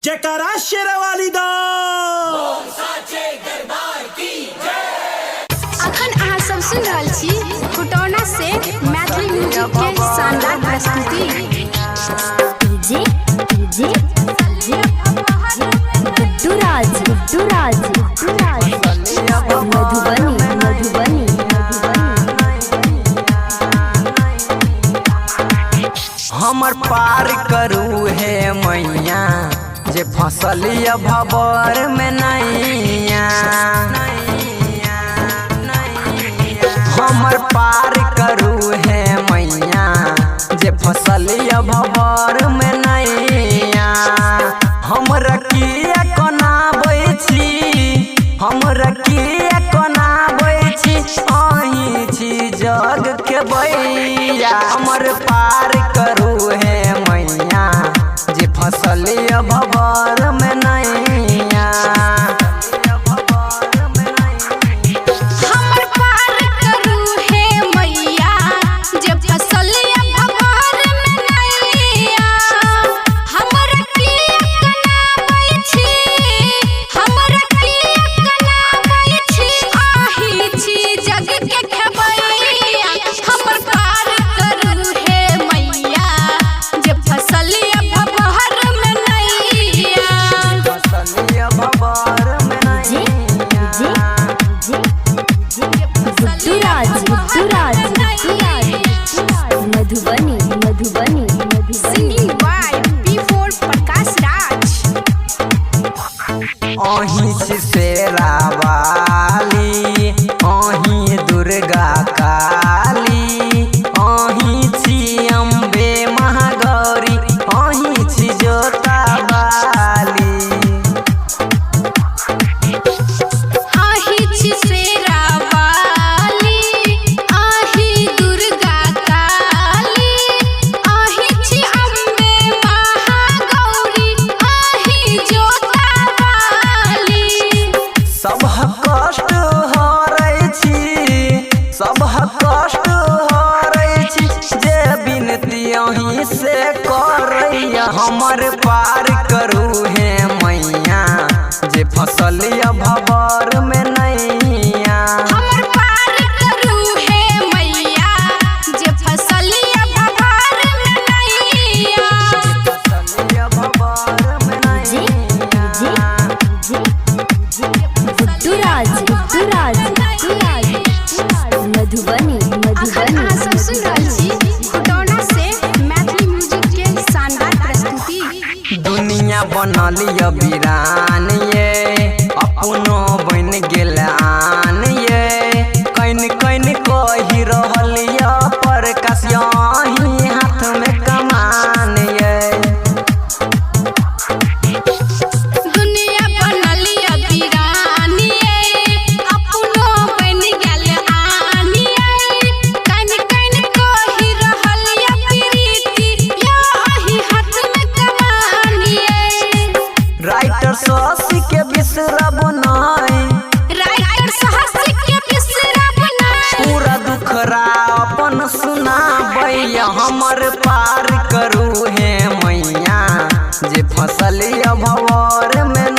जयकारा शेरवाली दा अखन अहाँ सब सुन रहल छी फुटौना से मैथिली म्यूजिक के शानदार प्रस्तुति। हमर पार करू हे मैया जे फसलिया भवर में नैया। हमर पार करू हे मैया जे फसलिया भवर में नैया। हमरा किया कोनाबै छी, हमरा किया कोनाबै छी, अहीं छी जग के बैया। हमर पार करू हे मैया जे फसलिया भवर में नैया। हमर पार करू हे मैया जे फसलिया भवर में नैया। हमरा किया कोनाबै छी, हमरा किया कोनाबै छी, अहीं छी जग के खेबैया। हमर पार करू हे मैया जे फसलिया भवर में नैया। फसलिया भवर में नैया। Singing by P4 Prakash Raj. अहीं छी शेरावाली, अहीं दुर्गा काली, अहीं छी अम्बे महागौरी, अहीं छी जोतावाली। आही छी शेरावाली, आही दुर्गा काली, आही छी अम्बे महागौरी, आही जोतावाली। सब कष्ट हरै छी, सब कष्ट हरै छी, जे बिनती अहीं से करैया। हमर पार करू हे मैया जे फसलिया भवर में नैया। हमर पार करू हे मैया जे फसलिया भवर में नैया। फसलिया भवर में नैया। अखन अहाँ सब सुन रहल छी फुटौना से मैथिली म्यूजिक के शानदार प्रस्तुति। दुनिया बनलिया वीरान ये, अपनो बन गेल आन ये। कैन कैन कही रहलिया प्रकाश अहीं हाथ में कमान ये। दुनिया बनलिया वीरानी ये, अपनो बन गेल आनी ये। कन कन कही रहलिया प्रीति, या अही हाथ में कमानी ये। राइटर शशि के बिसरब नहीं, राइटर साहसी के बिसरब नहीं। पूरा दुखरा अपन सुनाबैया। हमर पार करू हे मैया जे फसलिया भवर में